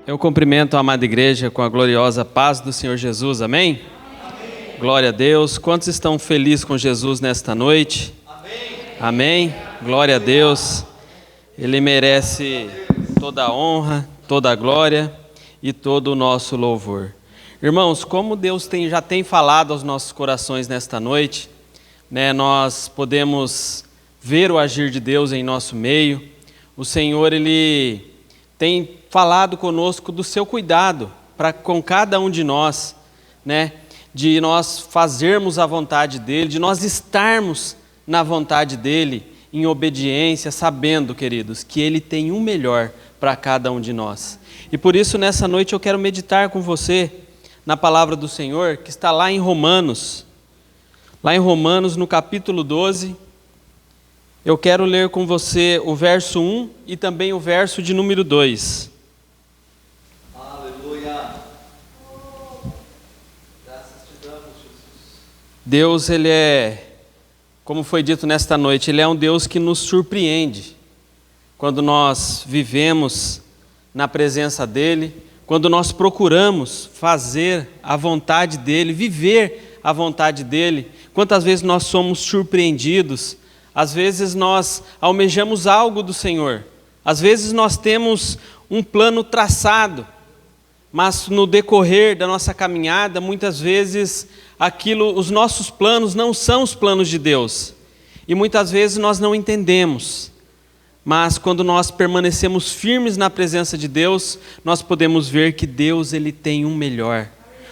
Eu cumprimento a amada igreja com a gloriosa paz do Senhor Jesus, amém? Amém. Glória a Deus. Quantos estão felizes com Jesus nesta noite? Amém. Amém. Glória a Deus. Ele merece toda a honra, toda a glória e todo o nosso louvor. Irmãos, como Deus já tem falado aos nossos corações nesta noite, nós podemos ver o agir de Deus em nosso meio. O Senhor, Ele tem falado conosco do seu cuidado com cada um de nós, de nós fazermos a vontade dEle, de nós estarmos na vontade dEle, em obediência, sabendo, queridos, que Ele tem o melhor para cada um de nós. E por isso, nessa noite, eu quero meditar com você na palavra do Senhor, que está lá em Romanos. Lá em Romanos, no capítulo 12, eu quero ler com você o verso 1 e também o verso de número 2. Aleluia! Graças te damos, Jesus. Deus, Ele como foi dito nesta noite, Ele é um Deus que nos surpreende quando nós vivemos na presença dEle, quando nós procuramos fazer a vontade dEle, viver a vontade dEle. Quantas vezes nós somos surpreendidos, às vezes nós almejamos algo do Senhor, às vezes nós temos um plano traçado, mas no decorrer da nossa caminhada, muitas vezes os nossos planos não são os planos de Deus, e muitas vezes nós não entendemos. Mas quando nós permanecemos firmes na presença de Deus, nós podemos ver que Deus, Ele tem um melhor.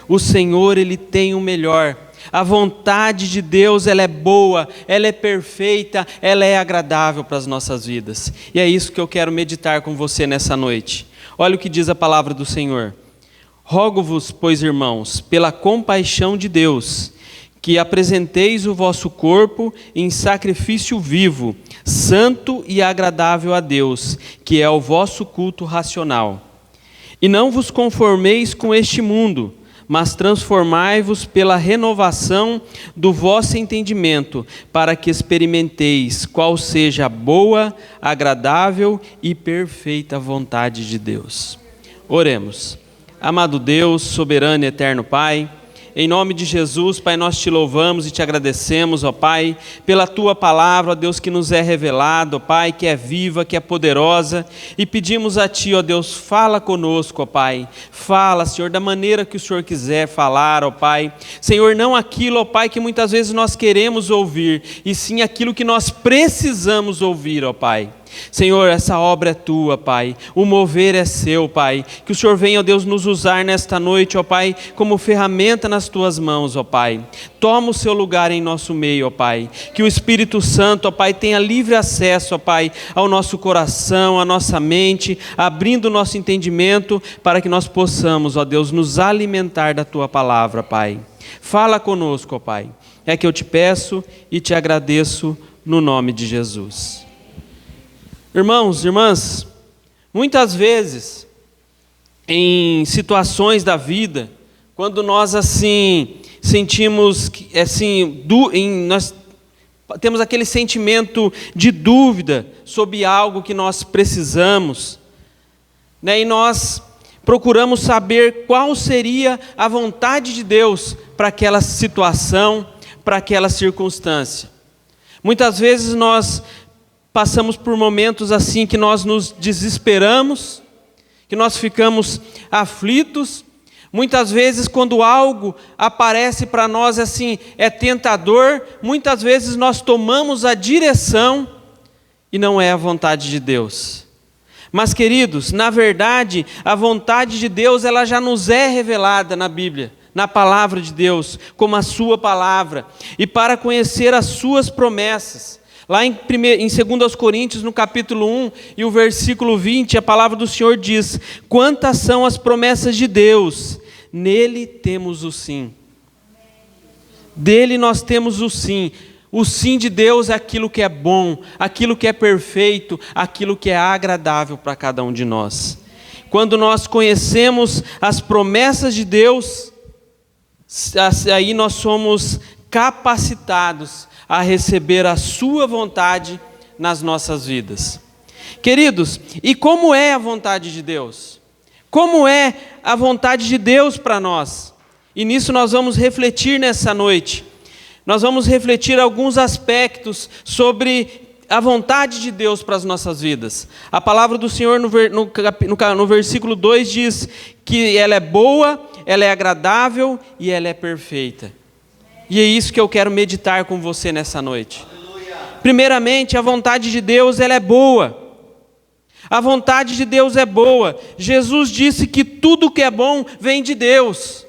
O Senhor, Ele tem um melhor. A vontade de Deus, ela é boa, ela é perfeita, ela é agradável para as nossas vidas. E é isso que eu quero meditar com você nessa noite. Olha o que diz a palavra do Senhor. Rogo-vos, pois, irmãos, pela compaixão de Deus, que apresenteis o vosso corpo em sacrifício vivo, santo e agradável a Deus, que é o vosso culto racional. E não vos conformeis com este mundo, mas transformai-vos pela renovação do vosso entendimento, para que experimenteis qual seja a boa, agradável e perfeita vontade de Deus. Oremos. Amado Deus, soberano e eterno Pai, em nome de Jesus, Pai, nós te louvamos e te agradecemos, ó Pai, pela Tua palavra, ó Deus, que nos é revelada, ó Pai, que é viva, que é poderosa, e pedimos a Ti, ó Deus, fala conosco, ó Pai, fala, Senhor, da maneira que o Senhor quiser falar, ó Pai, Senhor, não aquilo, ó Pai, que muitas vezes nós queremos ouvir, e sim aquilo que nós precisamos ouvir, ó Pai. Senhor, essa obra é Tua, Pai, o mover é Seu, Pai, que o Senhor venha, ó Deus, nos usar nesta noite, ó Pai, como ferramenta nas Tuas mãos, ó Pai. Toma o Seu lugar em nosso meio, ó Pai, que o Espírito Santo, ó Pai, tenha livre acesso, ó Pai, ao nosso coração, à nossa mente, abrindo o nosso entendimento, para que nós possamos, ó Deus, nos alimentar da Tua palavra, Pai. Fala conosco, ó Pai, é que eu te peço e te agradeço no nome de Jesus. Irmãos, irmãs, muitas vezes, em situações da vida, quando nós sentimos, nós temos aquele sentimento de dúvida sobre algo que nós precisamos, e nós procuramos saber qual seria a vontade de Deus para aquela situação, para aquela circunstância. Muitas vezes nós passamos por momentos assim que nós nos desesperamos, que nós ficamos aflitos. Muitas vezes quando algo aparece para nós assim, é tentador, muitas vezes nós tomamos a direção e não é a vontade de Deus. Mas, queridos, na verdade, a vontade de Deus, ela já nos é revelada na Bíblia, na palavra de Deus, como a sua palavra, e para conhecer as suas promessas. Lá em 2 Coríntios, no capítulo 1 e o versículo 20, a palavra do Senhor diz: quantas são as promessas de Deus? Nele temos o sim. Dele nós temos o sim. O sim de Deus é aquilo que é bom, aquilo que é perfeito, aquilo que é agradável para cada um de nós. Quando nós conhecemos as promessas de Deus, aí nós somos capacitados a receber a sua vontade nas nossas vidas. Queridos, e como é a vontade de Deus? Como é a vontade de Deus para nós? E nisso nós vamos refletir nessa noite. Nós vamos refletir alguns aspectos sobre a vontade de Deus para as nossas vidas. A palavra do Senhor no versículo 2 diz que ela é boa, ela é agradável e ela é perfeita. E é isso que eu quero meditar com você nessa noite. Aleluia. Primeiramente, a vontade de Deus, ela é boa. A vontade de Deus é boa. Jesus disse que tudo que é bom vem de Deus.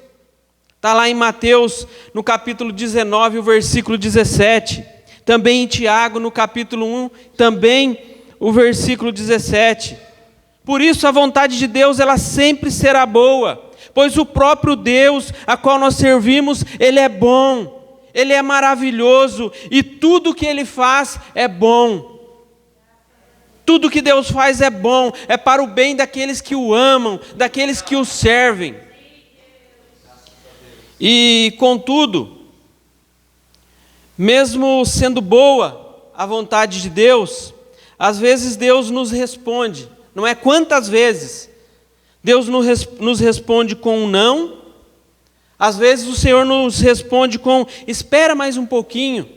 Está lá em Mateus, no capítulo 19, o versículo 17. Também em Tiago, no capítulo 1, também o versículo 17. Por isso a vontade de Deus, ela sempre será boa. Pois o próprio Deus, a qual nós servimos, Ele é bom, Ele é maravilhoso, e tudo que Ele faz é bom. Tudo que Deus faz é bom, é para o bem daqueles que o amam, daqueles que o servem. E, contudo, mesmo sendo boa a vontade de Deus, às vezes Deus nos responde, não é quantas vezes, Deus nos responde com um não, às vezes o Senhor nos responde com espera mais um pouquinho,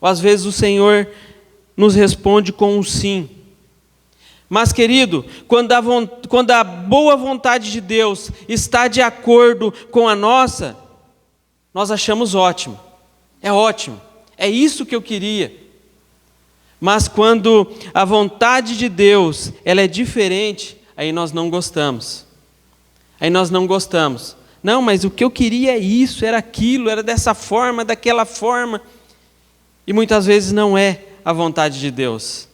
ou às vezes o Senhor nos responde com um sim. Mas, querido, quando a boa vontade de Deus está de acordo com a nossa, nós achamos ótimo, é isso que eu queria. Mas quando a vontade de Deus ela é diferente, aí nós não gostamos. Não, mas o que eu queria é isso, era aquilo, era dessa forma, daquela forma. E muitas vezes não é a vontade de Deus.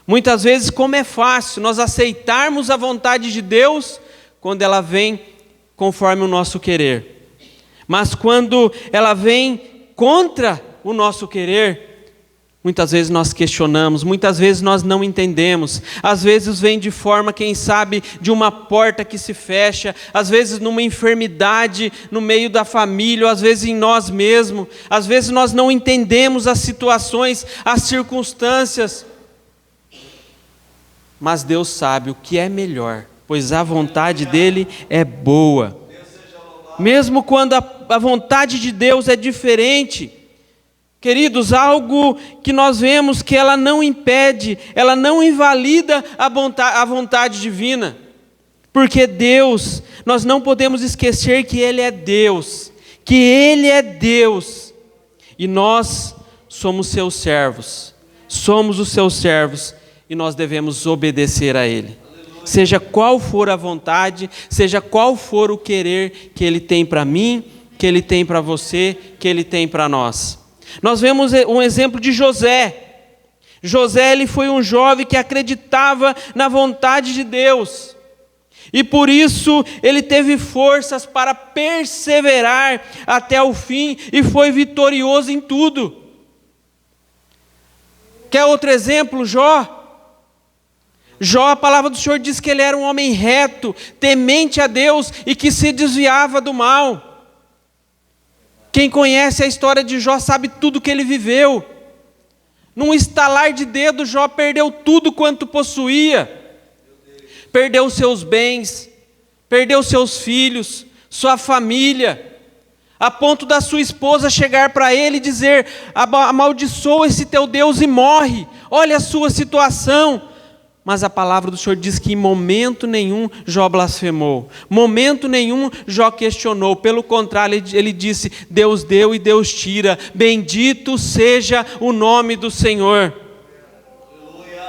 Muitas vezes, como é fácil nós aceitarmos a vontade de Deus quando ela vem conforme o nosso querer. Mas quando ela vem contra o nosso querer, muitas vezes nós questionamos, muitas vezes nós não entendemos. Às vezes vem de forma, quem sabe, de uma porta que se fecha, às vezes numa enfermidade no meio da família, ou às vezes em nós mesmos. Às vezes nós não entendemos as situações, as circunstâncias. Mas Deus sabe o que é melhor, pois a vontade dele é boa. Mesmo quando a vontade de Deus é diferente, queridos, algo que nós vemos que ela não impede, ela não invalida a vontade divina. Porque Deus, nós não podemos esquecer que Ele é Deus, e nós somos seus servos, e nós devemos obedecer a Ele. Aleluia. Seja qual for a vontade, seja qual for o querer que Ele tem para mim, que Ele tem para você, que Ele tem para nós. Nós vemos um exemplo de José. José, ele foi um jovem que acreditava na vontade de Deus. E por isso ele teve forças para perseverar até o fim e foi vitorioso em tudo. Quer outro exemplo? Jó, a palavra do Senhor diz que ele era um homem reto, temente a Deus e que se desviava do mal. Quem conhece a história de Jó sabe tudo que ele viveu. Num estalar de dedo, Jó perdeu tudo quanto possuía. Perdeu seus bens, perdeu seus filhos, sua família, a ponto da sua esposa chegar para ele e dizer: amaldiçoa esse teu Deus e morre, olha a sua situação. Mas a palavra do Senhor diz que em momento nenhum Jó blasfemou, momento nenhum Jó questionou, pelo contrário, ele disse: Deus deu e Deus tira, bendito seja o nome do Senhor. Aleluia.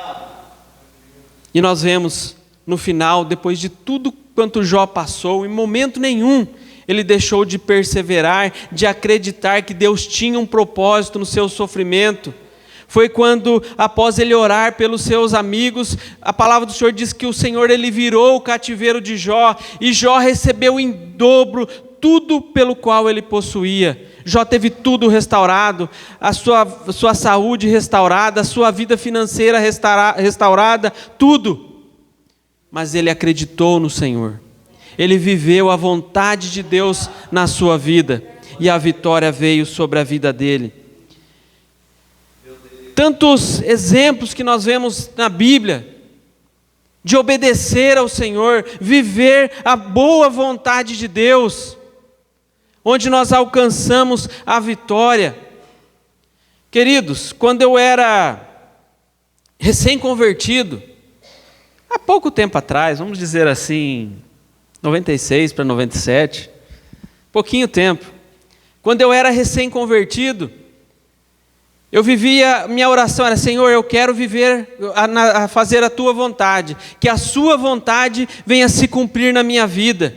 E nós vemos no final, depois de tudo quanto Jó passou, em momento nenhum ele deixou de perseverar, de acreditar que Deus tinha um propósito no seu sofrimento. Foi quando, após ele orar pelos seus amigos, a palavra do Senhor diz que o Senhor ele virou o cativeiro de Jó, e Jó recebeu em dobro tudo pelo qual ele possuía. Jó teve tudo restaurado, a sua saúde restaurada, a sua vida financeira restaurada, tudo. Mas ele acreditou no Senhor. Ele viveu a vontade de Deus na sua vida, e a vitória veio sobre a vida dele. Tantos exemplos que nós vemos na Bíblia, de obedecer ao Senhor, viver a boa vontade de Deus, onde nós alcançamos a vitória. Queridos, quando eu era recém-convertido, há pouco tempo atrás, vamos dizer assim, 96 para 97, pouquinho tempo, quando eu era recém-convertido, eu vivia, minha oração era: Senhor, eu quero viver, a fazer a Tua vontade, que a Sua vontade venha se cumprir na minha vida.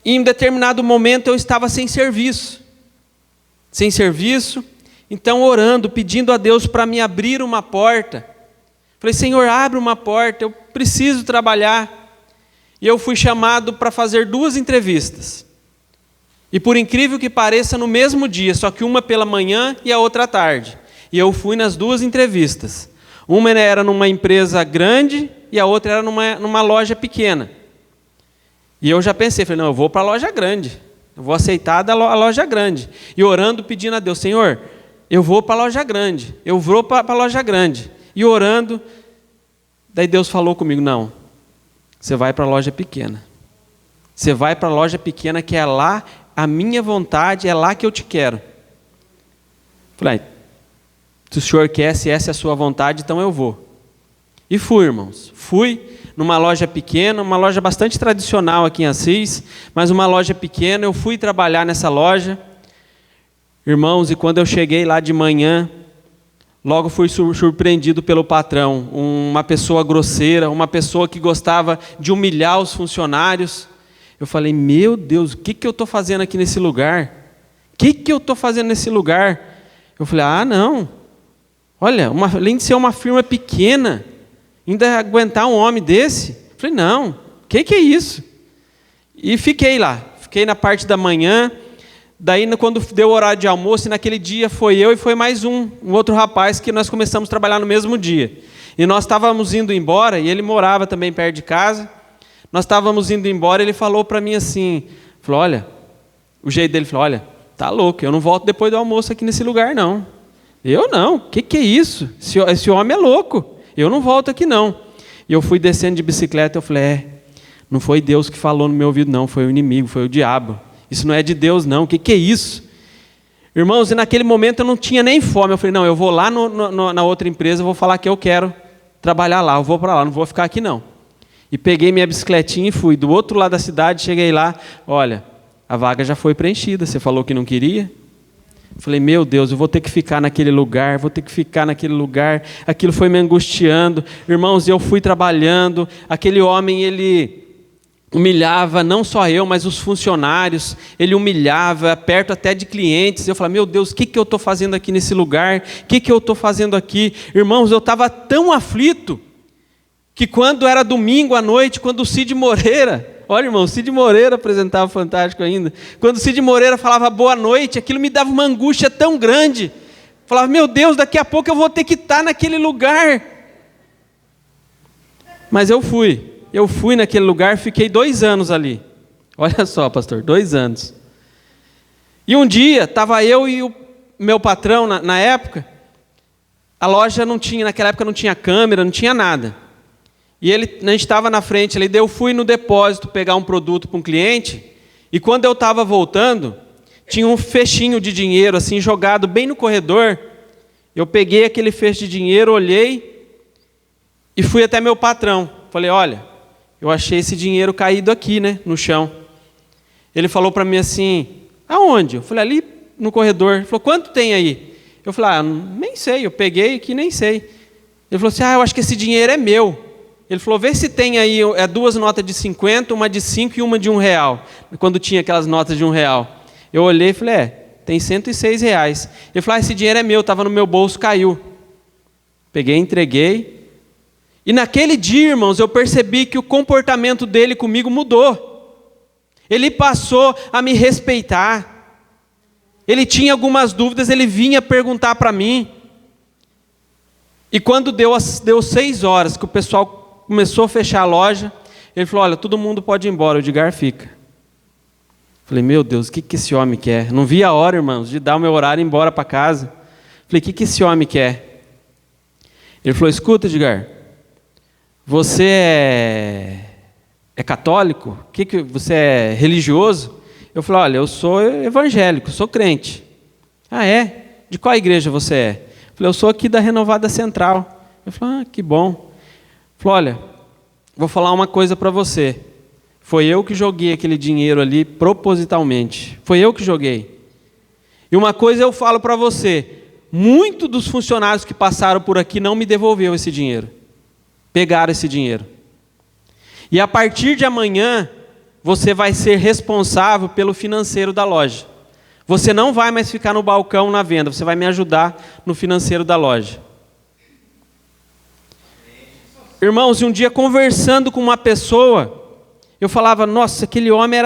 E em determinado momento eu estava sem serviço, então orando, pedindo a Deus para me abrir uma porta. Falei: Senhor, abre uma porta, eu preciso trabalhar. E eu fui chamado para fazer 2 entrevistas. E por incrível que pareça, no mesmo dia, só que uma pela manhã e a outra à tarde. E eu fui nas 2 entrevistas. Uma era numa empresa grande e a outra era numa loja pequena. E eu já pensei, falei: não, eu vou para a loja grande. Eu vou aceitar a loja grande. E orando, pedindo a Deus: Senhor, eu vou para a loja grande. Eu vou para a loja grande. E orando, daí Deus falou comigo: não, você vai para a loja pequena. Você vai para a loja pequena, que é lá a minha vontade, é lá que eu te quero. Falei: se o Senhor quer, se essa é a sua vontade, então eu vou. E fui, irmãos. Fui numa loja pequena, uma loja bastante tradicional aqui em Assis, mas uma loja pequena. Eu fui trabalhar nessa loja, irmãos, e quando eu cheguei lá de manhã, logo fui surpreendido pelo patrão. Uma pessoa grosseira, uma pessoa que gostava de humilhar os funcionários. Eu falei: meu Deus, o que eu estou fazendo aqui nesse lugar? O que eu estou fazendo nesse lugar? Eu falei: ah, não. Olha, além de ser uma firma pequena, ainda aguentar um homem desse? Eu falei: não, o que é isso? E fiquei lá, fiquei na parte da manhã. Daí, quando deu o horário de almoço, e naquele dia foi eu e foi mais um outro rapaz, que nós começamos a trabalhar no mesmo dia. E nós estávamos indo embora, e ele morava também perto de casa. Nós estávamos indo embora, ele falou para mim assim, falou: olha, o jeito dele, falou: olha, tá louco, eu não volto depois do almoço aqui nesse lugar não. Eu não, o que é isso? Esse homem é louco, eu não volto aqui não. E eu fui descendo de bicicleta, eu falei: não foi Deus que falou no meu ouvido não, foi o inimigo, foi o diabo. Isso não é de Deus não, o que é isso? Irmãos, e naquele momento eu não tinha nem fome. Eu falei: não, eu vou lá na outra empresa, eu vou falar que eu quero trabalhar lá, eu vou para lá, não vou ficar aqui não. E peguei minha bicicletinha e fui do outro lado da cidade, cheguei lá: olha, a vaga já foi preenchida, você falou que não queria? Eu falei: meu Deus, eu vou ter que ficar naquele lugar, aquilo foi me angustiando. Irmãos, eu fui trabalhando, aquele homem, ele humilhava não só eu, mas os funcionários, ele humilhava, perto até de clientes. Eu falei: meu Deus, o que eu estou fazendo aqui nesse lugar? O que eu estou fazendo aqui? Irmãos, eu estava tão aflito, que quando era domingo à noite, quando o Cid Moreira, olha, irmão, o Cid Moreira apresentava Fantástico ainda, quando o Cid Moreira falava boa noite, aquilo me dava uma angústia tão grande. Falava: meu Deus, daqui a pouco eu vou ter que estar naquele lugar. Mas eu fui naquele lugar, fiquei 2 anos ali. Olha só, pastor, 2 anos. E um dia, estava eu e o meu patrão, na época, a loja não tinha, naquela época não tinha câmera, não tinha nada. E a gente estava na frente ali, daí eu fui no depósito pegar um produto para um cliente, e quando eu estava voltando, tinha um fechinho de dinheiro assim jogado bem no corredor. Eu peguei aquele feixe de dinheiro, olhei e fui até meu patrão. Falei: olha, eu achei esse dinheiro caído aqui, né, no chão. Ele falou para mim assim: aonde? Eu falei: ali no corredor. Ele falou: quanto tem aí? Eu falei: ah, nem sei, eu peguei aqui, nem sei. Ele falou assim: ah, eu acho que esse dinheiro é meu. Ele falou: vê se tem aí 2 notas de 50, uma de 5 e uma de R$1, quando tinha aquelas notas de R$1. Eu olhei e falei: tem R$106. Ele falou: ah, esse dinheiro é meu, estava no meu bolso, caiu. Peguei, entreguei. E naquele dia, irmãos, eu percebi que o comportamento dele comigo mudou. Ele passou a me respeitar. Ele tinha algumas dúvidas, ele vinha perguntar para mim. E quando deu 6 horas que o pessoal começou a fechar a loja, ele falou: olha, todo mundo pode ir embora, o Edgar fica. Falei: meu Deus, o que esse homem quer? Não vi a hora, irmãos, de dar o meu horário e ir embora para casa. Falei: o que esse homem quer? Ele falou: escuta, Edgar, você é católico? Você é religioso? Eu falei, olha, eu sou evangélico, sou crente. Ah, é? De qual igreja você é? Eu falei, eu sou aqui da Renovada Central. Eu falei, que bom. Eu falei, olha, vou falar uma coisa para você. Foi eu que joguei aquele dinheiro ali propositalmente. Foi eu que joguei. E uma coisa eu falo para você, muitos dos funcionários que passaram por aqui não me devolveu esse dinheiro. Pegaram esse dinheiro. E a partir de amanhã, você vai ser responsável pelo financeiro da loja. Você não vai mais ficar no balcão na venda, você vai me ajudar no financeiro da loja. Irmãos, um dia conversando com uma pessoa, eu falava, nossa, aquele homem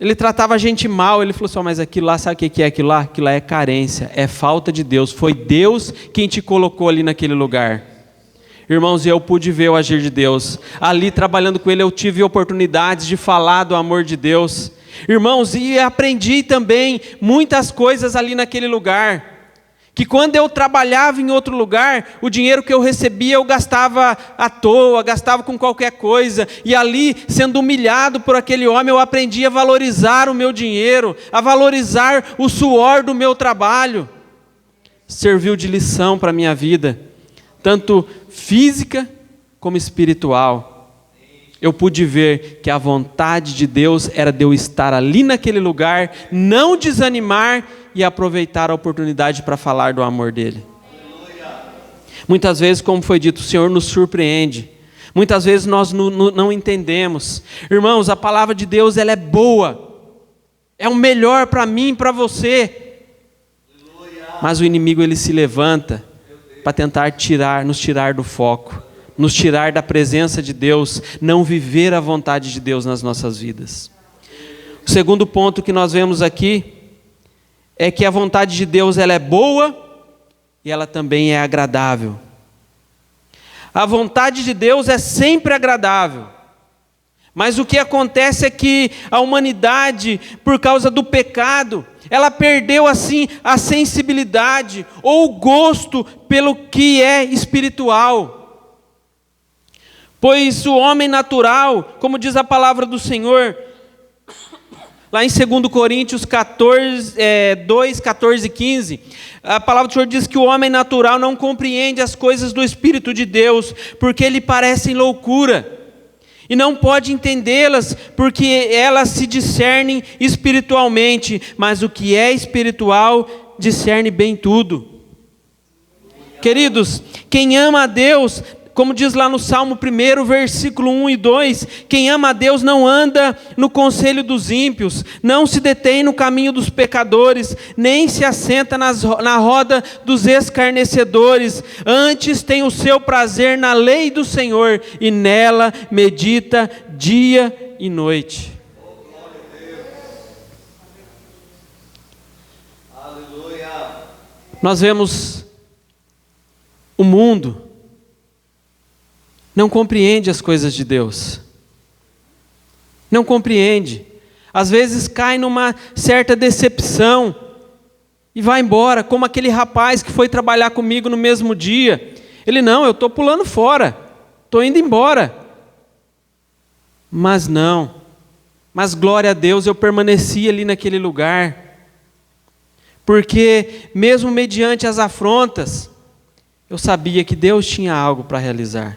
ele tratava a gente mal. Ele falou assim, mas aquilo lá, sabe o que é aquilo lá? Aquilo lá é carência, é falta de Deus. Foi Deus quem te colocou ali naquele lugar. Irmãos, eu pude ver o agir de Deus. Ali trabalhando com Ele, eu tive oportunidades de falar do amor de Deus. Irmãos, e aprendi também muitas coisas ali naquele lugar. Que quando eu trabalhava em outro lugar, o dinheiro que eu recebia eu gastava à toa, gastava com qualquer coisa. E ali, sendo humilhado por aquele homem, eu aprendi a valorizar o meu dinheiro, a valorizar o suor do meu trabalho. Serviu de lição para a minha vida, tanto física como espiritual. Eu pude ver que a vontade de Deus era de eu estar ali naquele lugar, não desanimar e aproveitar a oportunidade para falar do amor dele. Muitas vezes, como foi dito, o Senhor nos surpreende. Muitas vezes nós não entendemos. Irmãos, a palavra de Deus ela é boa. É o melhor para mim e para você. Mas o inimigo ele se levanta para tentar nos tirar do foco, nos tirar da presença de Deus, não viver a vontade de Deus nas nossas vidas. O segundo ponto que nós vemos aqui é que a vontade de Deus ela é boa e ela também é agradável. A vontade de Deus é sempre agradável. Mas o que acontece é que a humanidade, por causa do pecado, ela perdeu assim a sensibilidade ou o gosto pelo que é espiritual. Pois o homem natural, como diz a palavra do Senhor, lá em 2 Coríntios 2, 14 e 15, a palavra do Senhor diz que o homem natural não compreende as coisas do Espírito de Deus, porque lhe parecem loucura. E não pode entendê-las, porque elas se discernem espiritualmente, mas o que é espiritual discerne bem tudo. Queridos, quem ama a Deus, como diz lá no Salmo 1, versículo 1 e 2, quem ama a Deus não anda no conselho dos ímpios, não se detém no caminho dos pecadores, nem se assenta na roda dos escarnecedores, antes tem o seu prazer na lei do Senhor, e nela medita dia e noite. Nós vemos o mundo não compreende as coisas de Deus. Não compreende. Às vezes cai numa certa decepção e vai embora, como aquele rapaz que foi trabalhar comigo no mesmo dia. Ele, não, eu estou pulando fora, estou indo embora. Mas não. Mas glória a Deus, eu permaneci ali naquele lugar. Porque mesmo mediante as afrontas, eu sabia que Deus tinha algo para realizar.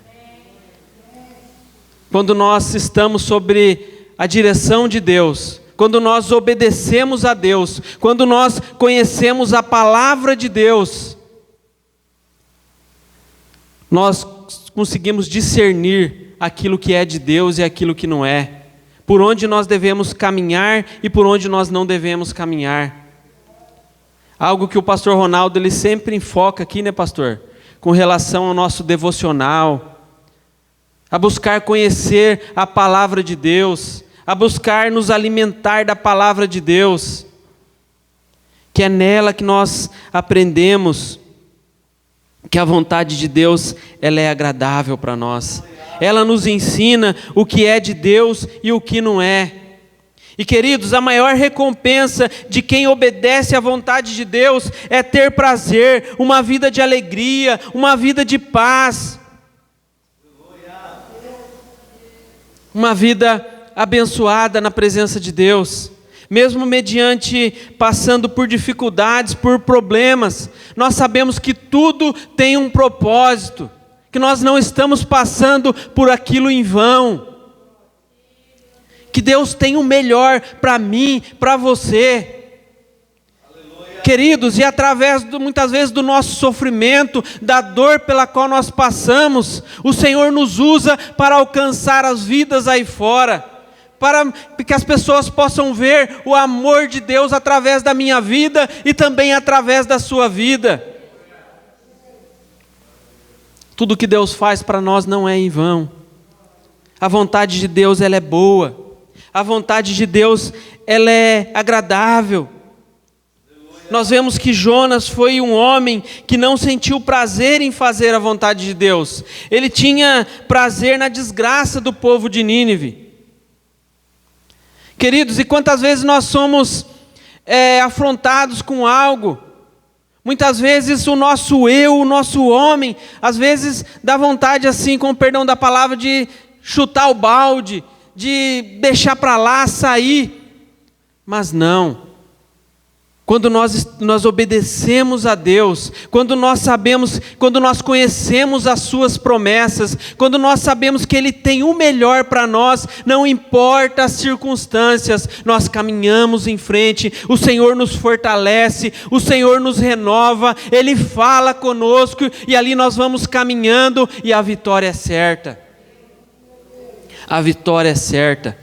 Quando nós estamos sobre a direção de Deus, quando nós obedecemos a Deus, quando nós conhecemos a palavra de Deus, nós conseguimos discernir aquilo que é de Deus e aquilo que não é, por onde nós devemos caminhar e por onde nós não devemos caminhar. Algo que o pastor Ronaldo ele sempre enfoca aqui, né, pastor? Com relação ao nosso devocional, a buscar conhecer a palavra de Deus, a buscar nos alimentar da palavra de Deus, que é nela que nós aprendemos que a vontade de Deus ela é agradável para nós. Ela nos ensina o que é de Deus e o que não é. E queridos, a maior recompensa de quem obedece à vontade de Deus é ter prazer, uma vida de alegria, uma vida de paz. uma vida abençoada na presença de Deus. Mesmo mediante passando por dificuldades, por problemas, nós sabemos que tudo tem um propósito, que nós não estamos passando por aquilo em vão, que Deus tem o melhor para mim, para você. Aleluia. Queridos, e através muitas vezes do nosso sofrimento, da dor pela qual nós passamos, o Senhor nos usa para alcançar as vidas aí fora, para que as pessoas possam ver o amor de Deus através da minha vida e também através da sua vida. Tudo que Deus faz para nós não é em vão. A vontade de Deus, ela é boa. A vontade de Deus, ela é agradável. Nós vemos que Jonas foi um homem que não sentiu prazer em fazer a vontade de Deus. Ele tinha prazer na desgraça do povo de Nínive. Queridos, e quantas vezes nós somos afrontados com algo, muitas vezes o nosso eu, o nosso homem, às vezes dá vontade assim, com o perdão da palavra, de chutar o balde, de deixar para lá, sair, mas não. Quando nós obedecemos a Deus, quando nós sabemos, quando nós conhecemos as suas promessas, quando nós sabemos que Ele tem o melhor para nós, não importa as circunstâncias, nós caminhamos em frente, o Senhor nos fortalece, o Senhor nos renova, Ele fala conosco e ali nós vamos caminhando e a vitória é certa. A vitória é certa.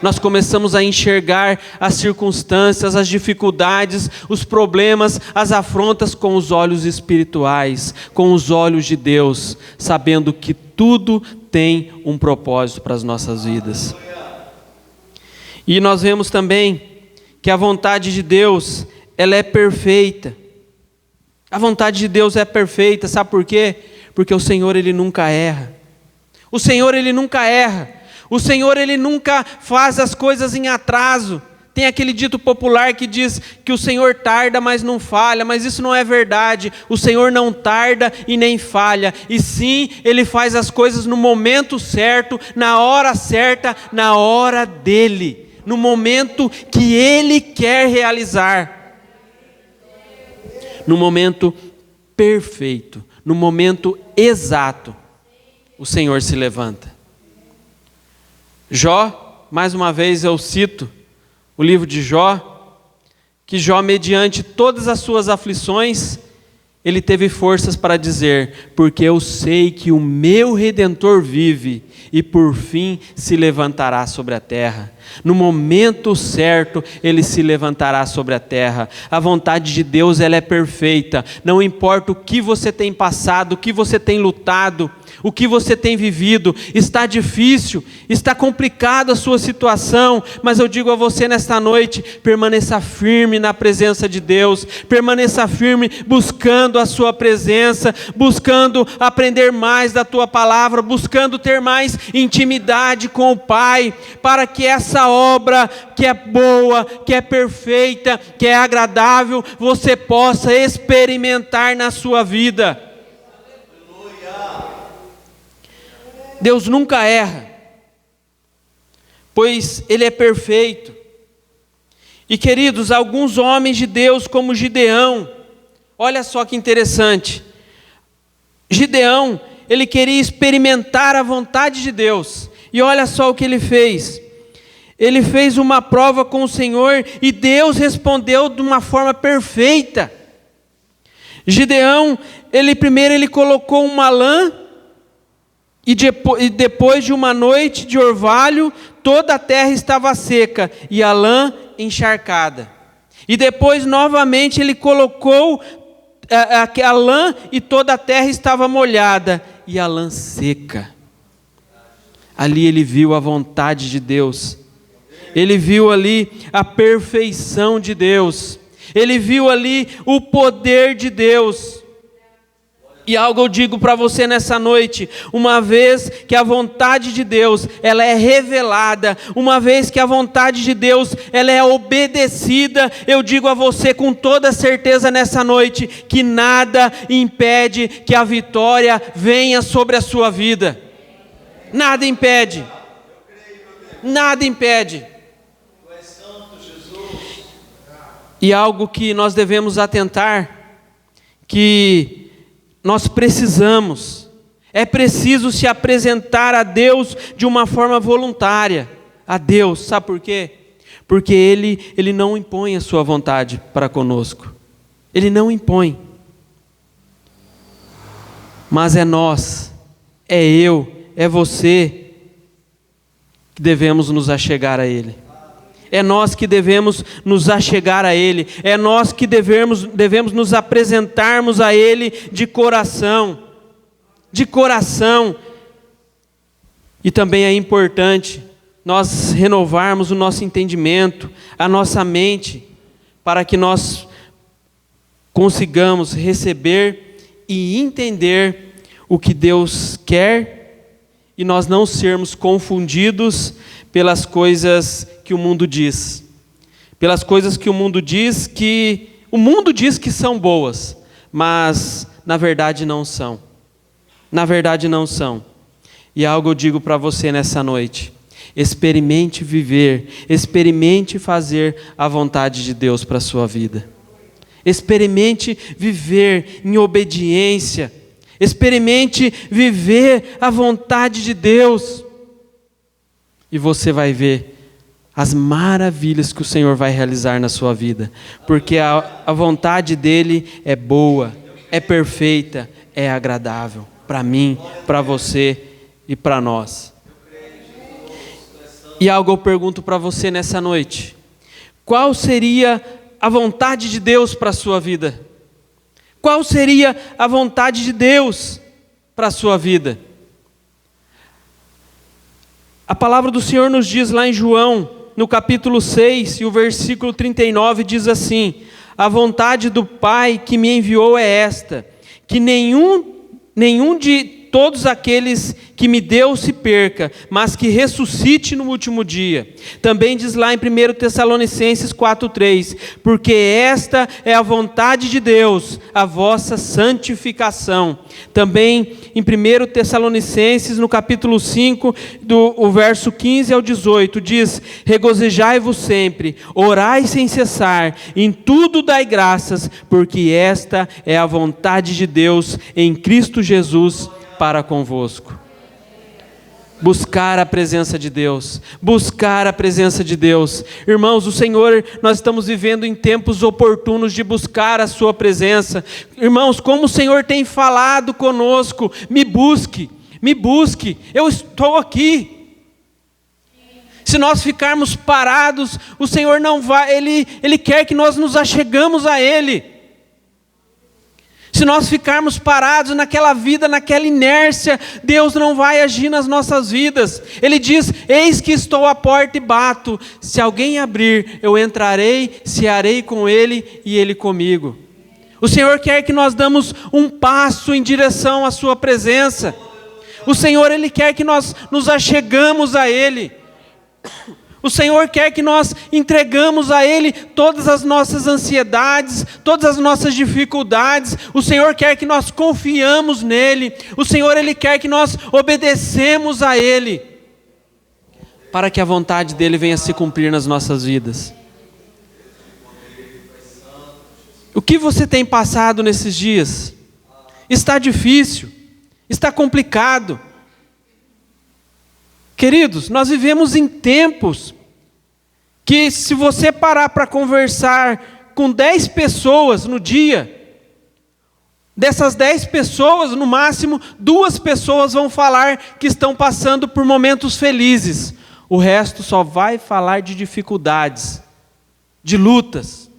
Nós começamos a enxergar as circunstâncias, as dificuldades, os problemas, as afrontas com os olhos espirituais, com os olhos de Deus, sabendo que tudo tem um propósito para as nossas vidas. E nós vemos também que a vontade de Deus, ela é perfeita. A vontade de Deus é perfeita, sabe por quê? Porque o Senhor, Ele nunca erra. O Senhor, Ele nunca erra. O Senhor, Ele nunca faz as coisas em atraso. Tem aquele dito popular que diz que o Senhor tarda, mas não falha, mas isso não é verdade. O Senhor não tarda e nem falha, e sim, Ele faz as coisas no momento certo, na hora certa, na hora dEle, no momento que Ele quer realizar, no momento perfeito, no momento exato, o Senhor se levanta. Jó, mais uma vez eu cito o livro de Jó, que Jó, mediante todas as suas aflições, ele teve forças para dizer: porque eu sei que o meu Redentor vive e por fim se levantará sobre a terra. No momento certo, Ele se levantará sobre a terra. A vontade de Deus, ela é perfeita. Não importa o que você tem passado, o que você tem lutado, o que você tem vivido, está difícil, está complicada a sua situação, mas eu digo a você nesta noite, permaneça firme na presença de Deus, permaneça firme buscando a sua presença, buscando aprender mais da tua palavra, buscando ter mais intimidade com o Pai, para que essa obra que é boa, que é perfeita, que é agradável, você possa experimentar na sua vida. Deus nunca erra, pois Ele é perfeito. E queridos, alguns homens de Deus como Gideão, olha só que interessante, Gideão, ele queria experimentar a vontade de Deus, e olha só o que ele fez. Ele fez uma prova com o Senhor, e Deus respondeu de uma forma perfeita. Gideão, primeiro ele colocou uma lã, e depois de uma noite de orvalho, toda a terra estava seca, e a lã encharcada. E depois novamente ele colocou a lã, e toda a terra estava molhada, e a lã seca. Ali ele viu a vontade de Deus. Ele viu ali a perfeição de Deus. Ele viu ali o poder de Deus. E algo eu digo para você nessa noite, uma vez que a vontade de Deus, ela é revelada, uma vez que a vontade de Deus, ela é obedecida, eu digo a você com toda certeza nessa noite, que nada impede que a vitória venha sobre a sua vida. Nada impede. nada impede. Tu és santo, Jesus. E algo que nós devemos atentar, que nós precisamos, é preciso se apresentar a Deus de uma forma voluntária. A Deus, sabe por quê? Porque Ele não impõe a sua vontade para conosco. Ele não impõe. Mas é nós, é eu, é você que devemos nos achegar a Ele. É nós que devemos nos achegar a Ele. É nós que devemos nos apresentarmos a Ele de coração. De coração. E também é importante nós renovarmos o nosso entendimento, a nossa mente, para que nós consigamos receber e entender o que Deus quer e nós não sermos confundidos pelas coisas que o mundo diz. Pelas coisas que o mundo diz que são boas, mas na verdade não são. Na verdade não são. E algo eu digo para você nessa noite: experimente viver, experimente fazer a vontade de Deus para a sua vida. Experimente viver em obediência. Experimente viver a vontade de Deus. E você vai ver as maravilhas que o Senhor vai realizar na sua vida. Porque a vontade dEle é boa, é perfeita, é agradável. Para mim, para você e para nós. E algo eu pergunto para você nessa noite: qual seria a vontade de Deus para a sua vida? Qual seria a vontade de Deus para a sua vida? A palavra do Senhor nos diz lá em João, no capítulo 6, e o versículo 39 diz assim: a vontade do Pai que me enviou é esta, que nenhum de todos aqueles que me deu se perca, mas que ressuscite no último dia. Também diz lá em 1 Tessalonicenses 4,3, porque esta é a vontade de Deus, a vossa santificação. Também em 1 Tessalonicenses, no capítulo 5, o verso 15 ao 18, diz: regozijai-vos sempre, orai sem cessar, em tudo dai graças, porque esta é a vontade de Deus em Cristo Jesus para convosco. Buscar a presença de Deus, buscar a presença de Deus. Irmãos, o Senhor, nós estamos vivendo em tempos oportunos de buscar a sua presença. Irmãos, como o Senhor tem falado conosco: me busque, eu estou aqui. Se nós ficarmos parados, o Senhor não vai, Ele quer que nós nos achegamos a Ele. Se nós ficarmos parados naquela vida, naquela inércia, Deus não vai agir nas nossas vidas. Ele diz: eis que estou à porta e bato, se alguém abrir, eu entrarei, cearei com ele e ele comigo. O Senhor quer que nós damos um passo em direção à sua presença. O Senhor, Ele quer que nós nos achegamos a Ele. O Senhor quer que nós entregamos a Ele todas as nossas ansiedades, todas as nossas dificuldades. O Senhor quer que nós confiamos nele. O Senhor, Ele quer que nós obedecemos a Ele, para que a vontade dEle venha se cumprir nas nossas vidas. O que você tem passado nesses dias? Está difícil? Está complicado? Queridos, nós vivemos em tempos que, se você parar para conversar com 10 pessoas no dia, dessas 10 pessoas, no máximo 2 pessoas vão falar que estão passando por momentos felizes. O resto só vai falar de dificuldades, de lutas.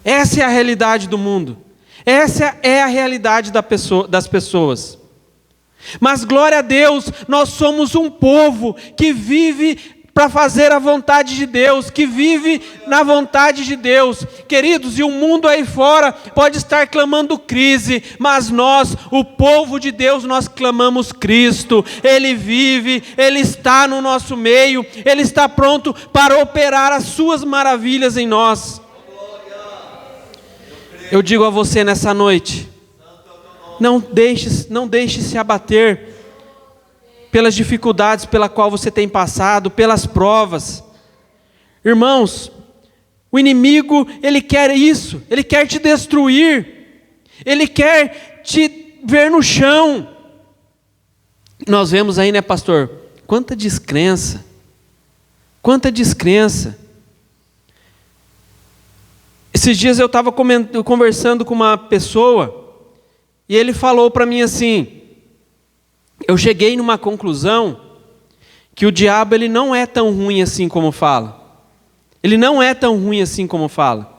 Essa é a realidade do mundo. Essa é a realidade das pessoas. Mas glória a Deus, nós somos um povo que vive para fazer a vontade de Deus, que vive na vontade de Deus. Queridos, e o mundo aí fora pode estar clamando crise, mas nós, o povo de Deus, nós clamamos Cristo. Ele vive, Ele está no nosso meio, Ele está pronto para operar as suas maravilhas em nós. Eu digo a você nessa noite: não deixe se abater. pelas dificuldades pela qual você tem passado, pelas provas. Irmãos, o inimigo, ele quer isso, ele quer te destruir, ele quer te ver no chão. Nós vemos aí, né, pastor, quanta descrença, Esses dias eu estava conversando com uma pessoa, e ele falou para mim assim, eu cheguei numa conclusão, que o diabo ele não é tão ruim assim como fala. Ele não é tão ruim assim como fala.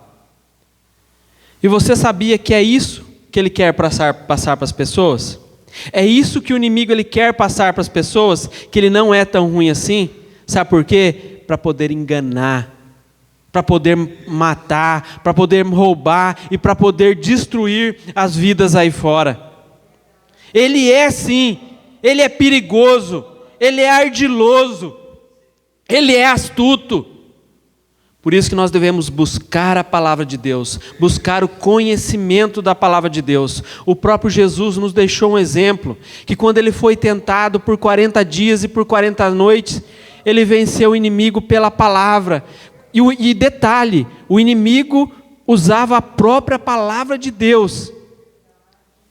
E você sabia que é isso que ele quer passar para as pessoas? É isso que o inimigo ele quer passar para as pessoas, que ele não é tão ruim assim? Sabe por quê? Para poder enganar, para poder matar, para poder roubar e para poder destruir as vidas aí fora. Ele é sim, ele é perigoso, ele é ardiloso, ele é astuto. Por isso que nós devemos buscar a palavra de Deus, buscar o conhecimento da palavra de Deus. O próprio Jesus nos deixou um exemplo, que quando ele foi tentado por 40 dias e por 40 noites, ele venceu o inimigo pela palavra. E detalhe, o inimigo usava a própria palavra de Deus.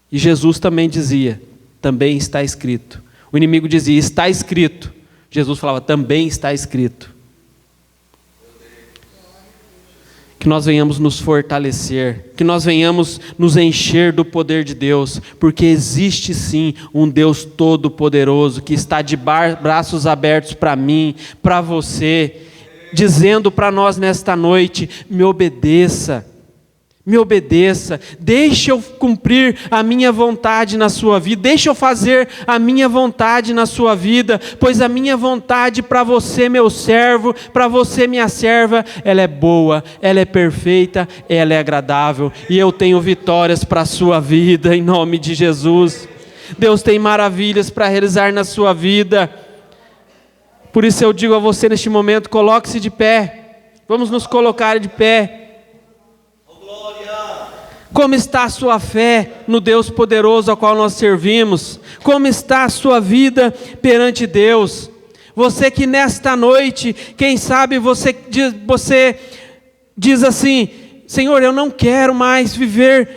E Jesus também dizia, também está escrito. O inimigo dizia, está escrito. Jesus falava, também está escrito. Que nós venhamos nos fortalecer, que nós venhamos nos encher do poder de Deus, porque existe sim um Deus todo-poderoso, que está de braços abertos para mim, para você, dizendo para nós nesta noite, me obedeça, deixa eu cumprir a minha vontade na sua vida, deixa eu fazer a minha vontade na sua vida, pois a minha vontade para você, meu servo, para você, minha serva, ela é boa, ela é perfeita, ela é agradável, e eu tenho vitórias para a sua vida, em nome de Jesus. Deus tem maravilhas para realizar na sua vida. Por isso eu digo a você neste momento, coloque-se de pé, vamos nos colocar de pé. Como está a sua fé no Deus poderoso ao qual nós servimos? Como está a sua vida perante Deus? Você que nesta noite, quem sabe você diz assim, Senhor, eu não quero mais viver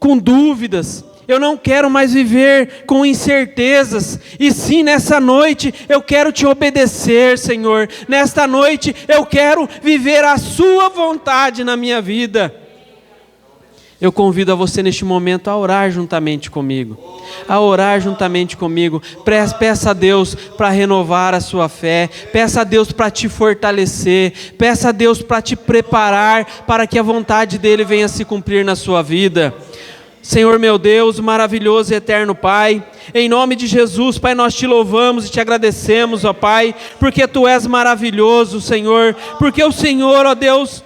com dúvidas, eu não quero mais viver com incertezas, e sim nessa noite eu quero te obedecer, Senhor. Nesta noite eu quero viver a sua vontade na minha vida. Eu convido a você neste momento a orar juntamente comigo. Peça a Deus para renovar a sua fé. Peça a Deus para te fortalecer. Peça a Deus para te preparar para que a vontade dEle venha se cumprir na sua vida. Senhor meu Deus, maravilhoso e eterno Pai, em nome de Jesus, Pai, nós te louvamos e te agradecemos, ó Pai, porque Tu és maravilhoso, Senhor, porque o Senhor, ó Deus,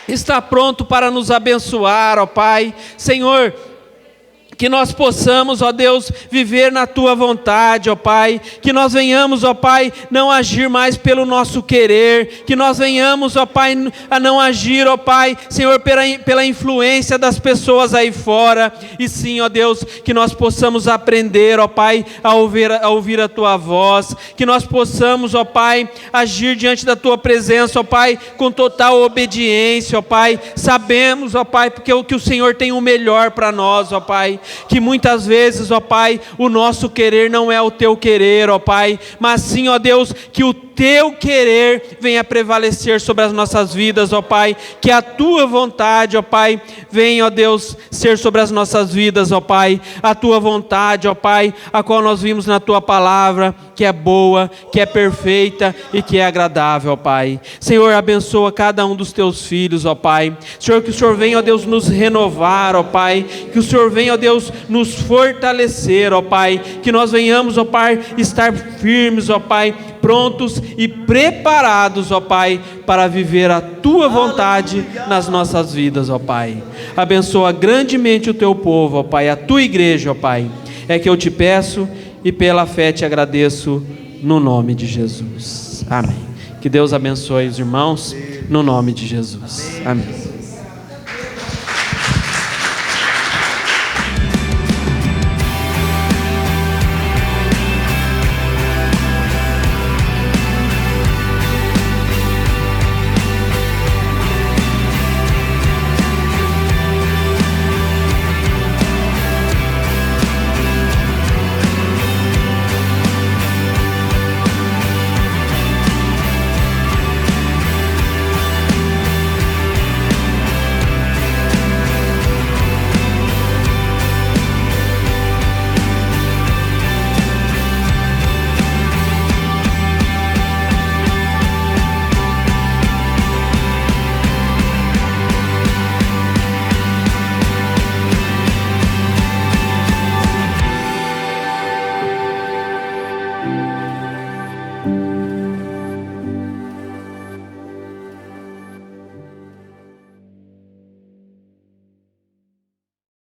está pronto para nos abençoar, ó Pai. Senhor, que nós possamos, ó Deus, viver na Tua vontade, ó Pai, que nós venhamos, ó Pai, não agir mais pelo nosso querer, que nós venhamos, ó Pai, a não agir, ó Pai, Senhor, pela influência das pessoas aí fora, e sim, ó Deus, que nós possamos aprender, ó Pai, a ouvir a Tua voz, que nós possamos, ó Pai, agir diante da Tua presença, ó Pai, com total obediência, ó Pai. Sabemos, ó Pai, porque o que o Senhor tem o melhor para nós, ó Pai, que muitas vezes, ó Pai, o nosso querer não é o Teu querer, ó Pai, mas sim, ó Deus, que o Teu querer venha prevalecer sobre as nossas vidas, ó Pai, que a Tua vontade, ó Pai, venha, ó Deus, ser sobre as nossas vidas, ó Pai, a Tua vontade, ó Pai, a qual nós vimos na Tua palavra, que é boa, que é perfeita e que é agradável, ó Pai. Senhor, abençoa cada um dos Teus filhos, ó Pai. Senhor, que o Senhor venha, ó Deus, nos renovar, ó Pai, que o Senhor venha, ó Deus, nos fortalecer, ó Pai, que nós venhamos, ó Pai, estar firmes, ó Pai, prontos e preparados, ó Pai, para viver a Tua vontade nas nossas vidas, ó Pai. Abençoa grandemente o Teu povo, ó Pai, a Tua igreja, ó Pai. É que eu te peço e pela fé te agradeço no nome de Jesus. Amém. Que Deus abençoe os irmãos no nome de Jesus. Amém.